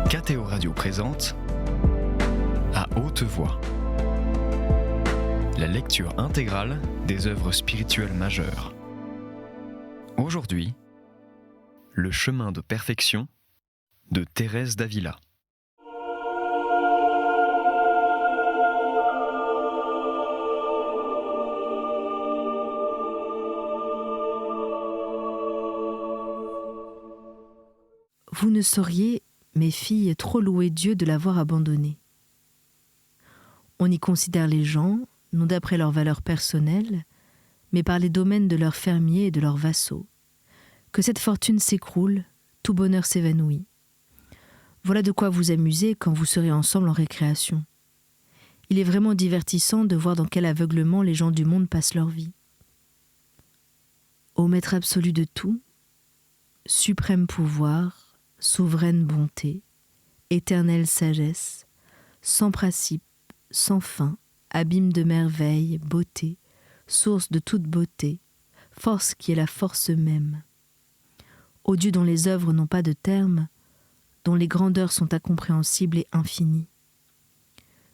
KTO Radio présente À haute voix, la lecture intégrale des œuvres spirituelles majeures. Aujourd'hui, Le chemin de perfection de Thérèse d'Avila. Vous ne sauriez, mes filles, trop louer Dieu de l'avoir abandonné. On y considère les gens, non d'après leurs valeurs personnelles, mais par les domaines de leurs fermiers et de leurs vassaux. Que cette fortune s'écroule, tout bonheur s'évanouit. Voilà de quoi vous amuser quand vous serez ensemble en récréation. Il est vraiment divertissant de voir dans quel aveuglement les gens du monde passent leur vie. Ô Maître absolu de tout, suprême pouvoir, souveraine bonté, éternelle sagesse, sans principe, sans fin, abîme de merveille, beauté, source de toute beauté, force qui est la force même. Ô Dieu dont les œuvres n'ont pas de terme, dont les grandeurs sont incompréhensibles et infinies.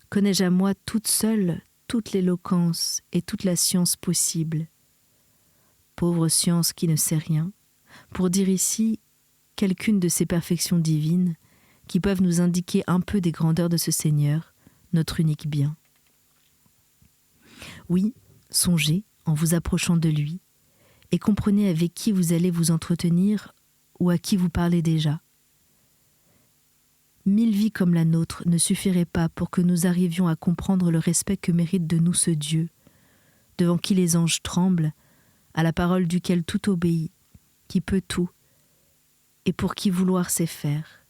Connais-je à moi toute seule toute l'éloquence et toute la science possible. Pauvre science qui ne sait rien, pour dire ici quelqu'une de ces perfections divines qui peuvent nous indiquer un peu des grandeurs de ce Seigneur, notre unique bien. Oui, songez en vous approchant de lui et comprenez avec qui vous allez vous entretenir ou à qui vous parlez déjà. 1000 vies comme la nôtre ne suffiraient pas pour que nous arrivions à comprendre le respect que mérite de nous ce Dieu, devant qui les anges tremblent, à la parole duquel tout obéit, qui peut tout, et pour qui vouloir sait faire.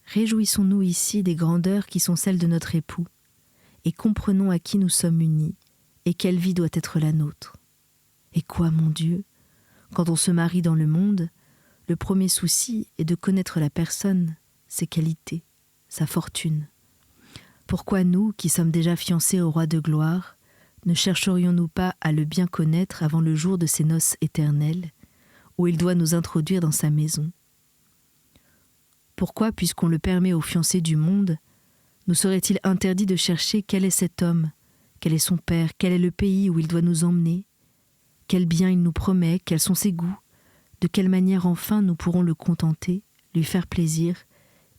Réjouissons-nous ici des grandeurs qui sont celles de notre époux, et comprenons à qui nous sommes unis, et quelle vie doit être la nôtre. Et quoi, mon Dieu, quand on se marie dans le monde, le premier souci est de connaître la personne, ses qualités, sa fortune. Pourquoi nous, qui sommes déjà fiancés au roi de gloire, ne chercherions-nous pas à le bien connaître avant le jour de ces noces éternelles, où il doit nous introduire dans sa maison? Pourquoi, puisqu'on le permet aux fiancés du monde, nous serait-il interdit de chercher quel est cet homme, quel est son père, quel est le pays où il doit nous emmener, quel bien il nous promet, quels sont ses goûts, de quelle manière enfin nous pourrons le contenter, lui faire plaisir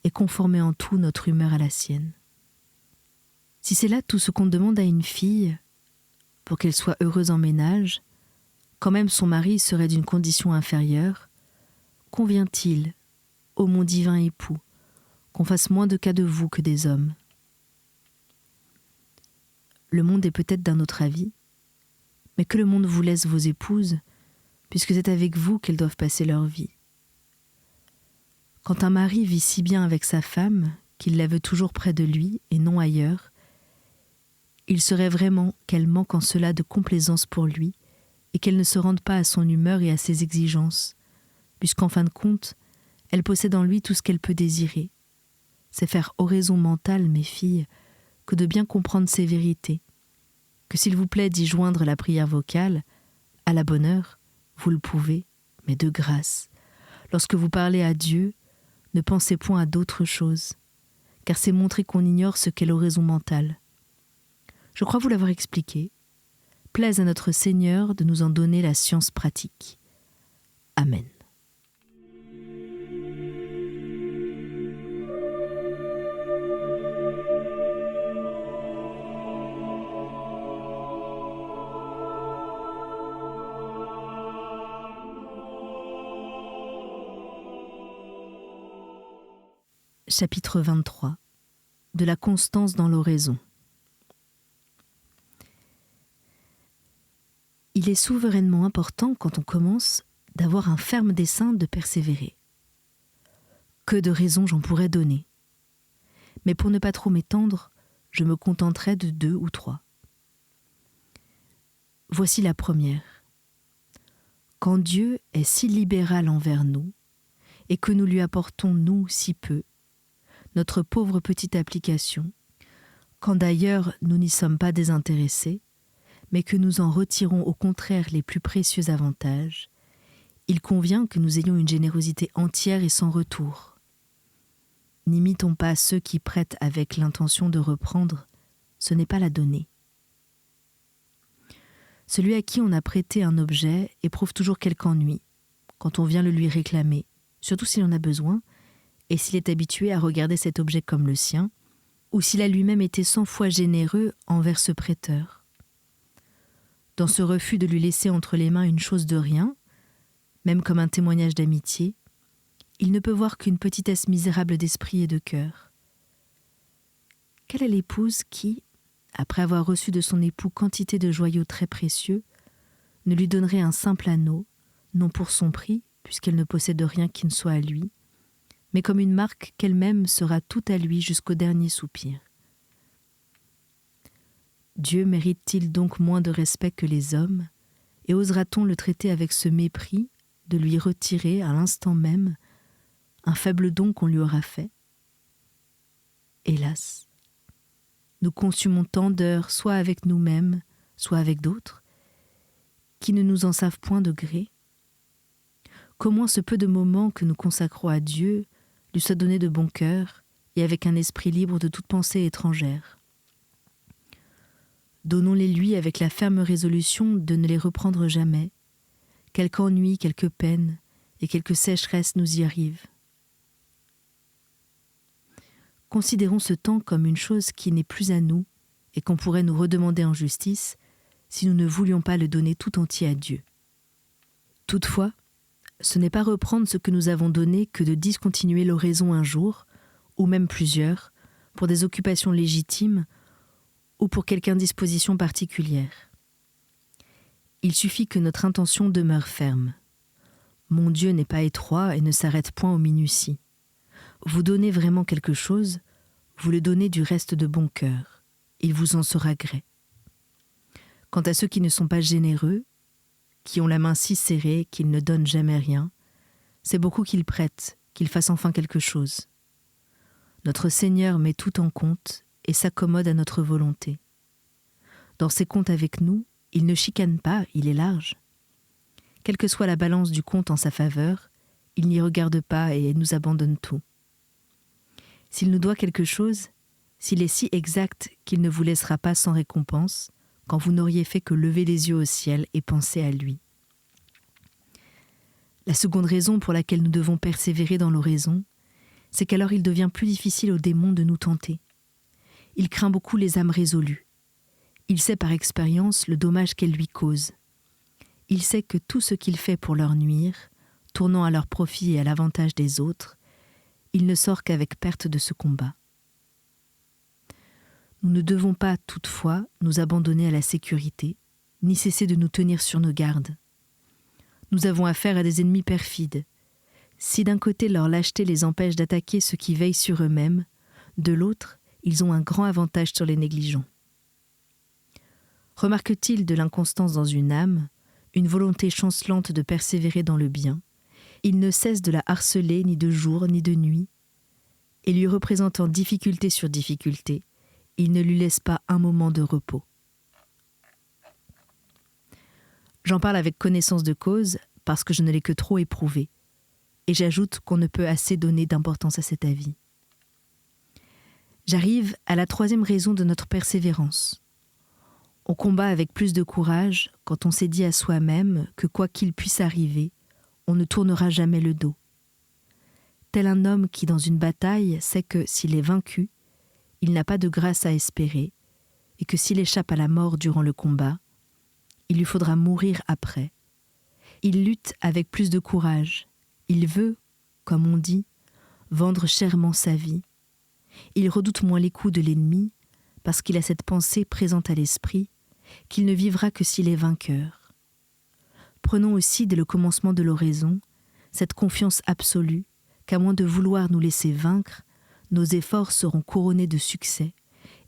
et conformer en tout notre humeur à la sienne. Si c'est là tout ce qu'on demande à une fille, pour qu'elle soit heureuse en ménage, quand même son mari serait d'une condition inférieure, convient-il, ô mon divin époux, qu'on fasse moins de cas de vous que des hommes? Le monde est peut-être d'un autre avis, mais que le monde vous laisse vos épouses, puisque c'est avec vous qu'elles doivent passer leur vie. Quand un mari vit si bien avec sa femme, qu'il la veut toujours près de lui et non ailleurs, il serait vraiment qu'elle manque en cela de complaisance pour lui, et qu'elle ne se rende pas à son humeur et à ses exigences, puisqu'en fin de compte, elle possède en lui tout ce qu'elle peut désirer. C'est faire oraison mentale, mes filles, que de bien comprendre ces vérités, que s'il vous plaît d'y joindre la prière vocale, à la bonne heure, vous le pouvez, mais de grâce. Lorsque vous parlez à Dieu, ne pensez point à d'autres choses, car c'est montrer qu'on ignore ce qu'est l'oraison mentale. Je crois vous l'avoir expliqué. Plaise à notre Seigneur de nous en donner la science pratique. Amen. Chapitre 23. De la constance dans l'oraison. Il est souverainement important, quand on commence, d'avoir un ferme dessein de persévérer. Que de raisons j'en pourrais donner. Mais pour ne pas trop m'étendre, je me contenterai de 2 ou 3. Voici la première. Quand Dieu est si libéral envers nous, et que nous lui apportons, nous, si peu, notre pauvre petite application, quand d'ailleurs nous n'y sommes pas désintéressés, mais que nous en retirons au contraire les plus précieux avantages, il convient que nous ayons une générosité entière et sans retour. N'imitons pas ceux qui prêtent avec l'intention de reprendre, ce n'est pas la donner. Celui à qui on a prêté un objet éprouve toujours quelque ennui quand on vient le lui réclamer, surtout s'il en a besoin, et s'il est habitué à regarder cet objet comme le sien, ou s'il a lui-même été 100 fois généreux envers ce prêteur. Dans ce refus de lui laisser entre les mains une chose de rien, même comme un témoignage d'amitié, il ne peut voir qu'une petitesse misérable d'esprit et de cœur. Quelle est l'épouse qui, après avoir reçu de son époux quantité de joyaux très précieux, ne lui donnerait un simple anneau, non pour son prix, puisqu'elle ne possède rien qui ne soit à lui, mais comme une marque qu'elle-même sera tout à lui jusqu'au dernier soupir. Dieu mérite-t-il donc moins de respect que les hommes, et osera-t-on le traiter avec ce mépris, de lui retirer, à l'instant même, un faible don qu'on lui aura fait? Hélas, nous consumons tant d'heures, soit avec nous-mêmes, soit avec d'autres, qui ne nous en savent point de gré. Qu'au moins ce peu de moments que nous consacrons à Dieu lui soit donné de bon cœur et avec un esprit libre de toute pensée étrangère. Donnons-les lui avec la ferme résolution de ne les reprendre jamais, quelque ennui, quelque peine et quelque sécheresse nous y arrive. Considérons ce temps comme une chose qui n'est plus à nous et qu'on pourrait nous redemander en justice si nous ne voulions pas le donner tout entier à Dieu. Toutefois, ce n'est pas reprendre ce que nous avons donné que de discontinuer l'oraison un jour, ou même plusieurs, pour des occupations légitimes ou pour quelque indisposition particulière. Il suffit que notre intention demeure ferme. Mon Dieu n'est pas étroit et ne s'arrête point aux minuties. Vous donnez vraiment quelque chose, vous le donnez du reste de bon cœur. Il vous en sera gré. Quant à ceux qui ne sont pas généreux, qui ont la main si serrée qu'ils ne donnent jamais rien, c'est beaucoup qu'ils prêtent, qu'ils fassent enfin quelque chose. Notre Seigneur met tout en compte et s'accommode à notre volonté. Dans ses comptes avec nous, il ne chicane pas, il est large. Quelle que soit la balance du compte en sa faveur, il n'y regarde pas et nous abandonne tout. S'il nous doit quelque chose, s'il est si exact qu'il ne vous laissera pas sans récompense, quand vous n'auriez fait que lever les yeux au ciel et penser à lui. La seconde raison pour laquelle nous devons persévérer dans l'oraison, c'est qu'alors il devient plus difficile au démon de nous tenter. Il craint beaucoup les âmes résolues. Il sait par expérience le dommage qu'elles lui causent. Il sait que tout ce qu'il fait pour leur nuire, tournant à leur profit et à l'avantage des autres, il ne sort qu'avec perte de ce combat. Nous ne devons pas, toutefois, nous abandonner à la sécurité, ni cesser de nous tenir sur nos gardes. Nous avons affaire à des ennemis perfides. Si d'un côté leur lâcheté les empêche d'attaquer ceux qui veillent sur eux-mêmes, de l'autre, ils ont un grand avantage sur les négligents. Remarque-t-il de l'inconstance dans une âme, une volonté chancelante de persévérer dans le bien, il ne cesse de la harceler ni de jour ni de nuit, et lui représentant difficulté sur difficulté, il ne lui laisse pas un moment de repos. J'en parle avec connaissance de cause parce que je ne l'ai que trop éprouvé, et j'ajoute qu'on ne peut assez donner d'importance à cet avis. J'arrive à la troisième raison de notre persévérance. On combat avec plus de courage quand on s'est dit à soi-même que quoi qu'il puisse arriver, on ne tournera jamais le dos. Tel un homme qui, dans une bataille, sait que s'il est vaincu, il n'a pas de grâce à espérer, et que s'il échappe à la mort durant le combat, il lui faudra mourir après. Il lutte avec plus de courage. Il veut, comme on dit, vendre chèrement sa vie. Il redoute moins les coups de l'ennemi, parce qu'il a cette pensée présente à l'esprit, qu'il ne vivra que s'il est vainqueur. Prenons aussi, dès le commencement de l'oraison, cette confiance absolue qu'à moins de vouloir nous laisser vaincre, nos efforts seront couronnés de succès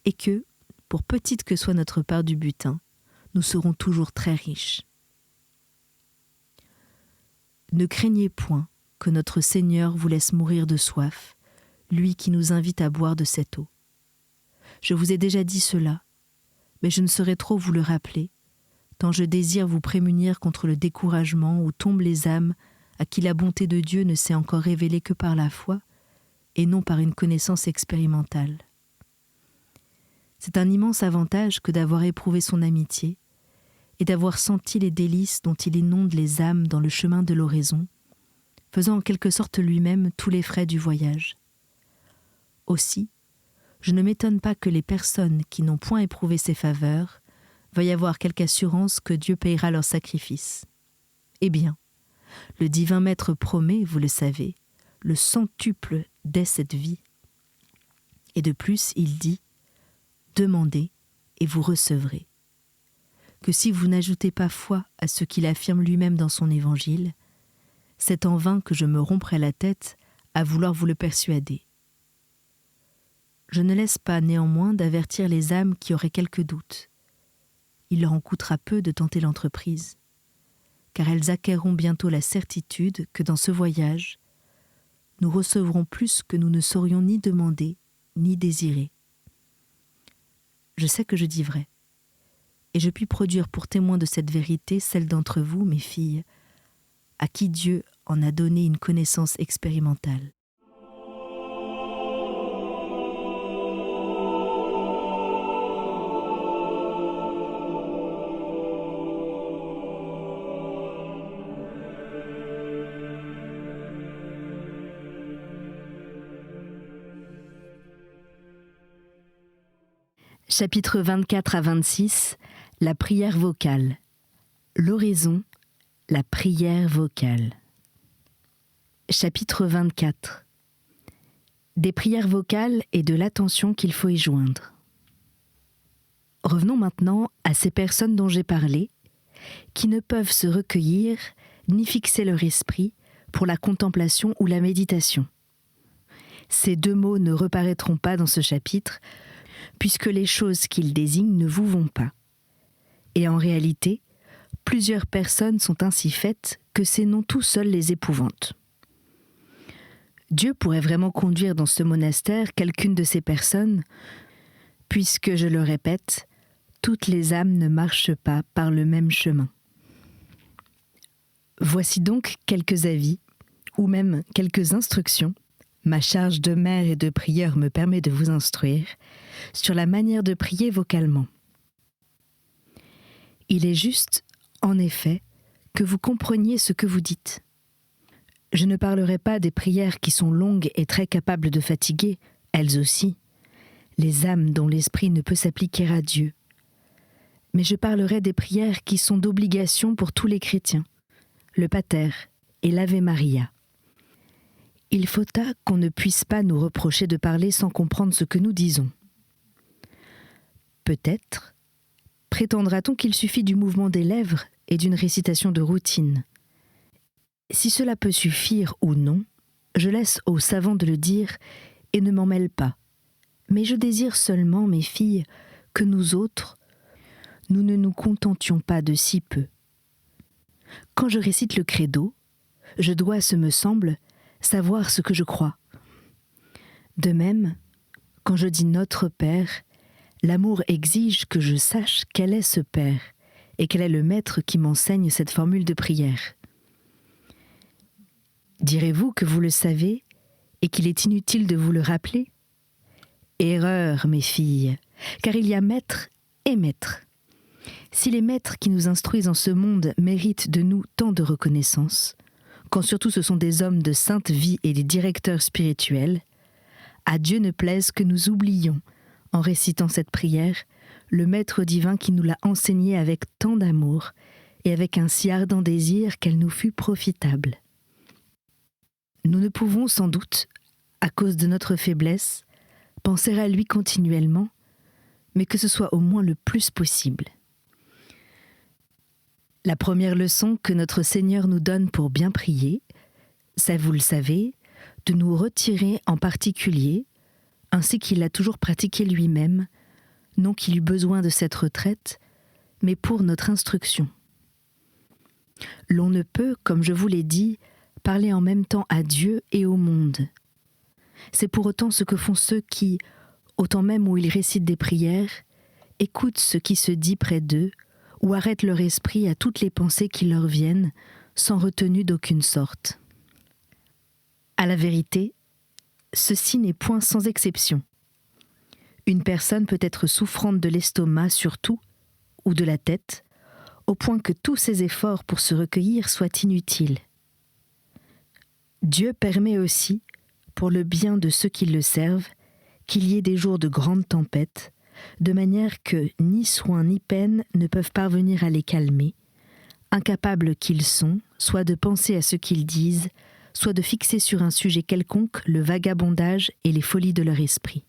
et que, pour petite que soit notre part du butin, nous serons toujours très riches. Ne craignez point que notre Seigneur vous laisse mourir de soif, lui qui nous invite à boire de cette eau. Je vous ai déjà dit cela, mais je ne saurais trop vous le rappeler, tant je désire vous prémunir contre le découragement où tombent les âmes à qui la bonté de Dieu ne s'est encore révélée que par la foi, et non par une connaissance expérimentale. C'est un immense avantage que d'avoir éprouvé son amitié et d'avoir senti les délices dont il inonde les âmes dans le chemin de l'oraison, faisant en quelque sorte lui-même tous les frais du voyage. Aussi, je ne m'étonne pas que les personnes qui n'ont point éprouvé ses faveurs veuillent avoir quelque assurance que Dieu payera leur sacrifice. Eh bien, le divin Maître promet, vous le savez, le centuple dès cette vie. Et de plus, il dit « Demandez et vous recevrez ». Que si vous n'ajoutez pas foi à ce qu'il affirme lui-même dans son évangile, c'est en vain que je me romprai la tête à vouloir vous le persuader. Je ne laisse pas néanmoins d'avertir les âmes qui auraient quelques doutes. Il leur en coûtera peu de tenter l'entreprise, car elles acquerront bientôt la certitude que dans ce voyage, nous recevrons plus que nous ne saurions ni demander, ni désirer. Je sais que je dis vrai, et je puis produire pour témoin de cette vérité celle d'entre vous, mes filles, à qui Dieu en a donné une connaissance expérimentale. Chapitres 24 à 26, la prière vocale. L'oraison, la prière vocale. Chapitre 24. Des prières vocales et de l'attention qu'il faut y joindre. Revenons maintenant à ces personnes dont j'ai parlé, qui ne peuvent se recueillir ni fixer leur esprit pour la contemplation ou la méditation. Ces deux mots ne reparaîtront pas dans ce chapitre, puisque les choses qu'ils désignent ne vous vont pas. Et en réalité, plusieurs personnes sont ainsi faites que ces noms tout seuls les épouvantent. Dieu pourrait vraiment conduire dans ce monastère quelqu'une de ces personnes, puisque, je le répète, toutes les âmes ne marchent pas par le même chemin. Voici donc quelques avis, ou même quelques instructions. Ma charge de mère et de prieur me permet de vous instruire sur la manière de prier vocalement. Il est juste, en effet, que vous compreniez ce que vous dites. Je ne parlerai pas des prières qui sont longues et très capables de fatiguer, elles aussi, les âmes dont l'esprit ne peut s'appliquer à Dieu. Mais je parlerai des prières qui sont d'obligation pour tous les chrétiens, le Pater et l'Ave Maria. Il faudra qu'on ne puisse pas nous reprocher de parler sans comprendre ce que nous disons. Peut-être prétendra-t-on qu'il suffit du mouvement des lèvres et d'une récitation de routine. Si cela peut suffire ou non, je laisse aux savants de le dire et ne m'en mêle pas. Mais je désire seulement, mes filles, que nous autres, nous ne nous contentions pas de si peu. Quand je récite le credo, je dois, ce me semble, savoir ce que je crois. De même, quand je dis Notre Père, l'amour exige que je sache quel est ce Père et quel est le Maître qui m'enseigne cette formule de prière. Direz-vous que vous le savez et qu'il est inutile de vous le rappeler ? Erreur, mes filles, car il y a maître et maître. Si les maîtres qui nous instruisent en ce monde méritent de nous tant de reconnaissance, quand surtout ce sont des hommes de sainte vie et des directeurs spirituels, à Dieu ne plaise que nous oublions, en récitant cette prière, le Maître divin qui nous l'a enseignée avec tant d'amour et avec un si ardent désir qu'elle nous fut profitable. Nous ne pouvons sans doute, à cause de notre faiblesse, penser à lui continuellement, mais que ce soit au moins le plus possible. La première leçon que notre Seigneur nous donne pour bien prier, c'est, vous le savez, de nous retirer en particulier, ainsi qu'il l'a toujours pratiqué lui-même, non qu'il eût besoin de cette retraite, mais pour notre instruction. L'on ne peut, comme je vous l'ai dit, parler en même temps à Dieu et au monde. C'est pour autant ce que font ceux qui, au temps même où ils récitent des prières, écoutent ce qui se dit près d'eux, ou arrêtent leur esprit à toutes les pensées qui leur viennent, sans retenue d'aucune sorte. À la vérité, ceci n'est point sans exception. Une personne peut être souffrante de l'estomac surtout, ou de la tête, au point que tous ses efforts pour se recueillir soient inutiles. Dieu permet aussi, pour le bien de ceux qui le servent, qu'il y ait des jours de grandes tempêtes, de manière que ni soin ni peine ne peuvent parvenir à les calmer, incapables qu'ils sont, soit de penser à ce qu'ils disent, soit de fixer sur un sujet quelconque le vagabondage et les folies de leur esprit.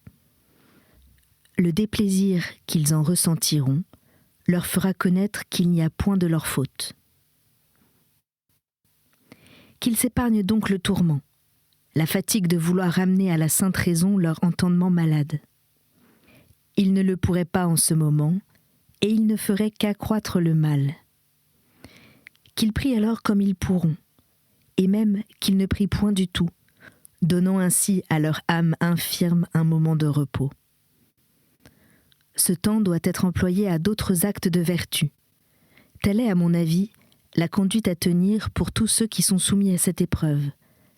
Le déplaisir qu'ils en ressentiront leur fera connaître qu'il n'y a point de leur faute. Qu'ils s'épargnent donc le tourment, la fatigue de vouloir ramener à la sainte raison leur entendement malade. Ils ne le pourraient pas en ce moment, et ils ne feraient qu'accroître le mal. Qu'ils prient alors comme ils pourront, et même qu'ils ne prient point du tout, donnant ainsi à leur âme infirme un moment de repos. Ce temps doit être employé à d'autres actes de vertu. Telle est, à mon avis, la conduite à tenir pour tous ceux qui sont soumis à cette épreuve,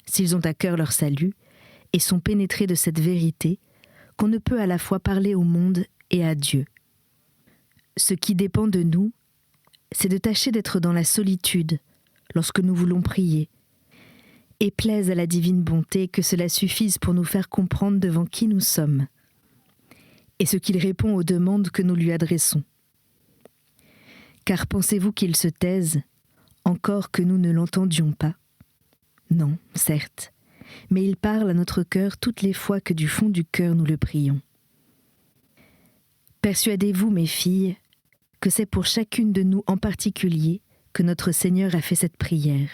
s'ils ont à cœur leur salut et sont pénétrés de cette vérité, qu'on ne peut à la fois parler au monde et à Dieu. Ce qui dépend de nous, c'est de tâcher d'être dans la solitude lorsque nous voulons prier, et plaise à la divine bonté que cela suffise pour nous faire comprendre devant qui nous sommes, et ce qu'il répond aux demandes que nous lui adressons. Car pensez-vous qu'il se taise, encore que nous ne l'entendions pas ? Non, certes, mais il parle à notre cœur toutes les fois que du fond du cœur nous le prions. Persuadez-vous, mes filles, que c'est pour chacune de nous en particulier que notre Seigneur a fait cette prière,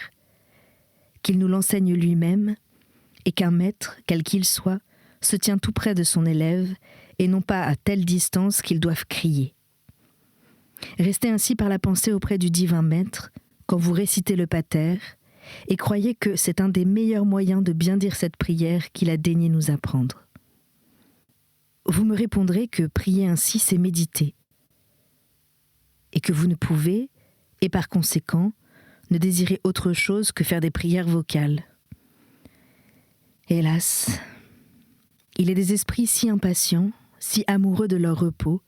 qu'il nous l'enseigne lui-même, et qu'un maître, quel qu'il soit, se tient tout près de son élève, et non pas à telle distance qu'ils doivent crier. Restez ainsi par la pensée auprès du divin maître, quand vous récitez le pater, et croyez que c'est un des meilleurs moyens de bien dire cette prière qu'il a daigné nous apprendre. Vous me répondrez que prier ainsi, c'est méditer, et que vous ne pouvez, et par conséquent, ne désirez autre chose que faire des prières vocales. Hélas, il est des esprits si impatients, si amoureux de leur repos,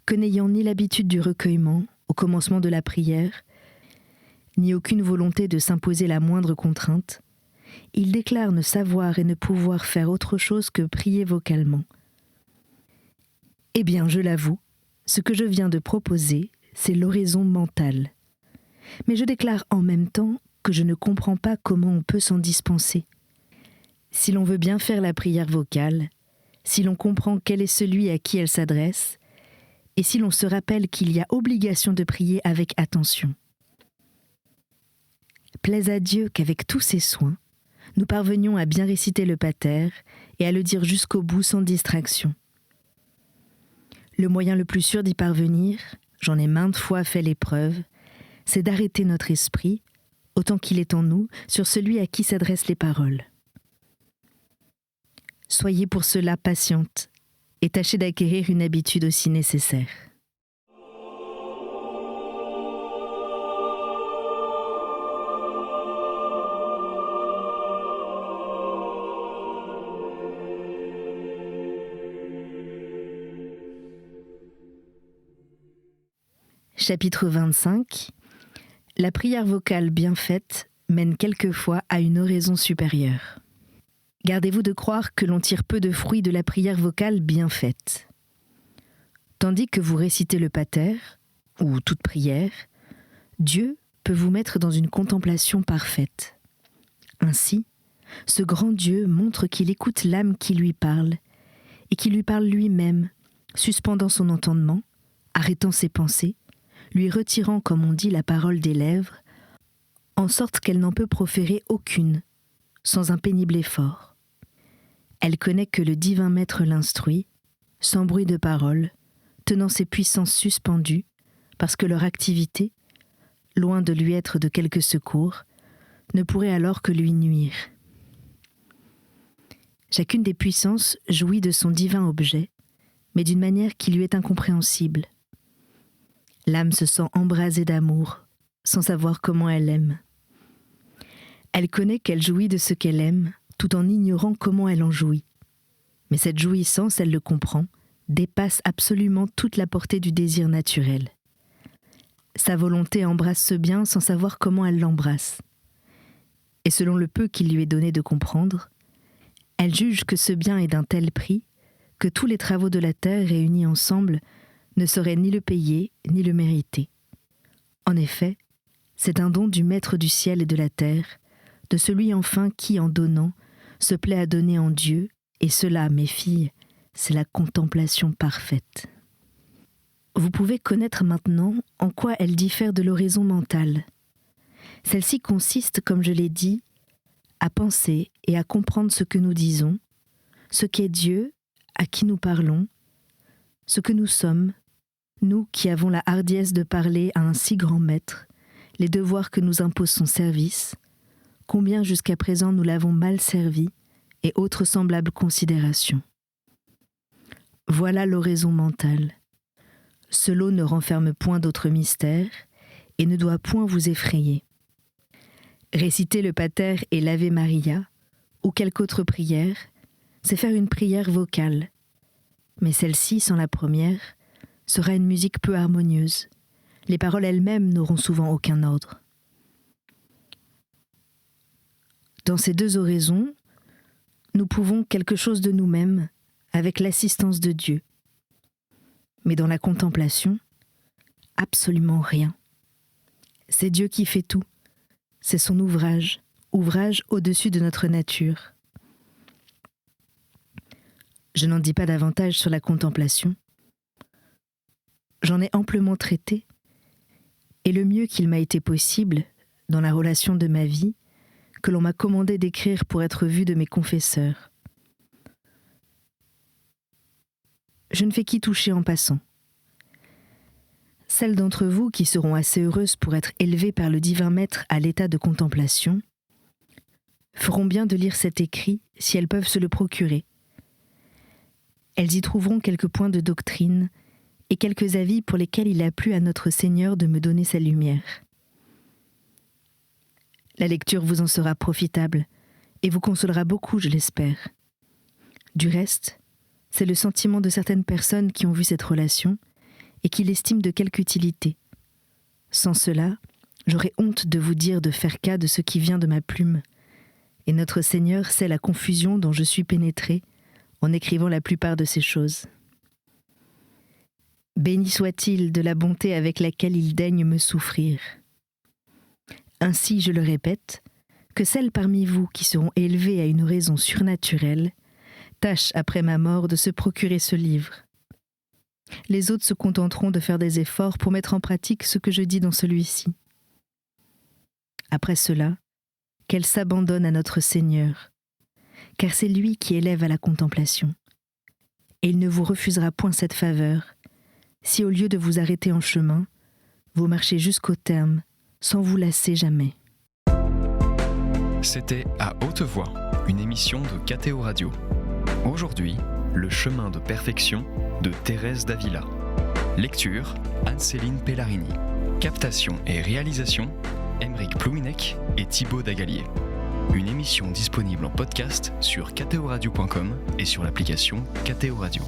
que n'ayant ni l'habitude du recueillement au commencement de la prière, ni aucune volonté de s'imposer la moindre contrainte, ils déclarent ne savoir et ne pouvoir faire autre chose que prier vocalement. Eh bien, je l'avoue, ce que je viens de proposer, c'est l'oraison mentale. Mais je déclare en même temps que je ne comprends pas comment on peut s'en dispenser. Si l'on veut bien faire la prière vocale, si l'on comprend quel est celui à qui elle s'adresse, et si l'on se rappelle qu'il y a obligation de prier avec attention. Plaise à Dieu qu'avec tous ses soins, nous parvenions à bien réciter le pater et à le dire jusqu'au bout sans distraction. Le moyen le plus sûr d'y parvenir, j'en ai maintes fois fait l'épreuve, c'est d'arrêter notre esprit, autant qu'il est en nous, sur celui à qui s'adressent les paroles. Soyez pour cela patiente et tâchez d'acquérir une habitude aussi nécessaire. Chapitre 25. La prière vocale bien faite mène quelquefois à une oraison supérieure. Gardez-vous de croire que l'on tire peu de fruits de la prière vocale bien faite. Tandis que vous récitez le pater, ou toute prière, Dieu peut vous mettre dans une contemplation parfaite. Ainsi, ce grand Dieu montre qu'il écoute l'âme qui lui parle, et qui lui parle lui-même, suspendant son entendement, arrêtant ses pensées, lui retirant, comme on dit, la parole des lèvres, en sorte qu'elle n'en peut proférer aucune, sans un pénible effort. Elle connaît que le divin maître l'instruit, sans bruit de parole, tenant ses puissances suspendues, parce que leur activité, loin de lui être de quelque secours, ne pourrait alors que lui nuire. Chacune des puissances jouit de son divin objet, mais d'une manière qui lui est incompréhensible. L'âme se sent embrasée d'amour, sans savoir comment elle aime. Elle connaît qu'elle jouit de ce qu'elle aime, tout en ignorant comment elle en jouit. Mais cette jouissance, elle le comprend, dépasse absolument toute la portée du désir naturel. Sa volonté embrasse ce bien sans savoir comment elle l'embrasse. Et selon le peu qu'il lui est donné de comprendre, elle juge que ce bien est d'un tel prix que tous les travaux de la terre réunis ensemble ne sauraient ni le payer ni le mériter. En effet, c'est un don du Maître du ciel et de la terre, de celui enfin qui, en donnant, se plaît à donner en Dieu, et cela, mes filles, c'est la contemplation parfaite. Vous pouvez connaître maintenant en quoi elle diffère de l'oraison mentale. Celle-ci consiste, comme je l'ai dit, à penser et à comprendre ce que nous disons, ce qu'est Dieu, à qui nous parlons, ce que nous sommes, nous qui avons la hardiesse de parler à un si grand maître, les devoirs que nous impose son service, combien jusqu'à présent nous l'avons mal servi, et autres semblables considérations. Voilà l'oraison mentale. Ce lot ne renferme point d'autres mystères et ne doit point vous effrayer. Réciter le Pater et l'Ave Maria, ou quelque autre prière, c'est faire une prière vocale. Mais celle-ci, sans la première, sera une musique peu harmonieuse. Les paroles elles-mêmes n'auront souvent aucun ordre. Dans ces deux oraisons, nous pouvons quelque chose de nous-mêmes avec l'assistance de Dieu. Mais dans la contemplation, absolument rien. C'est Dieu qui fait tout. C'est son ouvrage au-dessus de notre nature. Je n'en dis pas davantage sur la contemplation. J'en ai amplement traité, et le mieux qu'il m'a été possible, dans la relation de ma vie, que l'on m'a commandé d'écrire pour être vu de mes confesseurs. Je ne fais qu'y toucher en passant. Celles d'entre vous qui seront assez heureuses pour être élevées par le divin maître à l'état de contemplation feront bien de lire cet écrit si elles peuvent se le procurer. Elles y trouveront quelques points de doctrine et quelques avis pour lesquels il a plu à notre Seigneur de me donner sa lumière. La lecture vous en sera profitable et vous consolera beaucoup, je l'espère. Du reste, c'est le sentiment de certaines personnes qui ont vu cette relation et qui l'estiment de quelque utilité. Sans cela, j'aurais honte de vous dire de faire cas de ce qui vient de ma plume, et notre Seigneur sait la confusion dont je suis pénétrée en écrivant la plupart de ces choses. Béni soit-il de la bonté avec laquelle il daigne me souffrir. Ainsi, je le répète, que celles parmi vous qui seront élevées à une raison surnaturelle tâchent après ma mort de se procurer ce livre. Les autres se contenteront de faire des efforts pour mettre en pratique ce que je dis dans celui-ci. Après cela, qu'elles s'abandonnent à notre Seigneur, car c'est lui qui élève à la contemplation. Et il ne vous refusera point cette faveur, si au lieu de vous arrêter en chemin, vous marchez jusqu'au terme, sans vous lasser jamais. C'était À haute voix, une émission de KTO Radio. Aujourd'hui, le chemin de perfection de Thérèse d'Avila. Lecture, Anne-Céline Pellarini. Captation et réalisation, Aymeric Plouinec et Thibaut Dagalier. Une émission disponible en podcast sur ktoradio.com et sur l'application KTO Radio.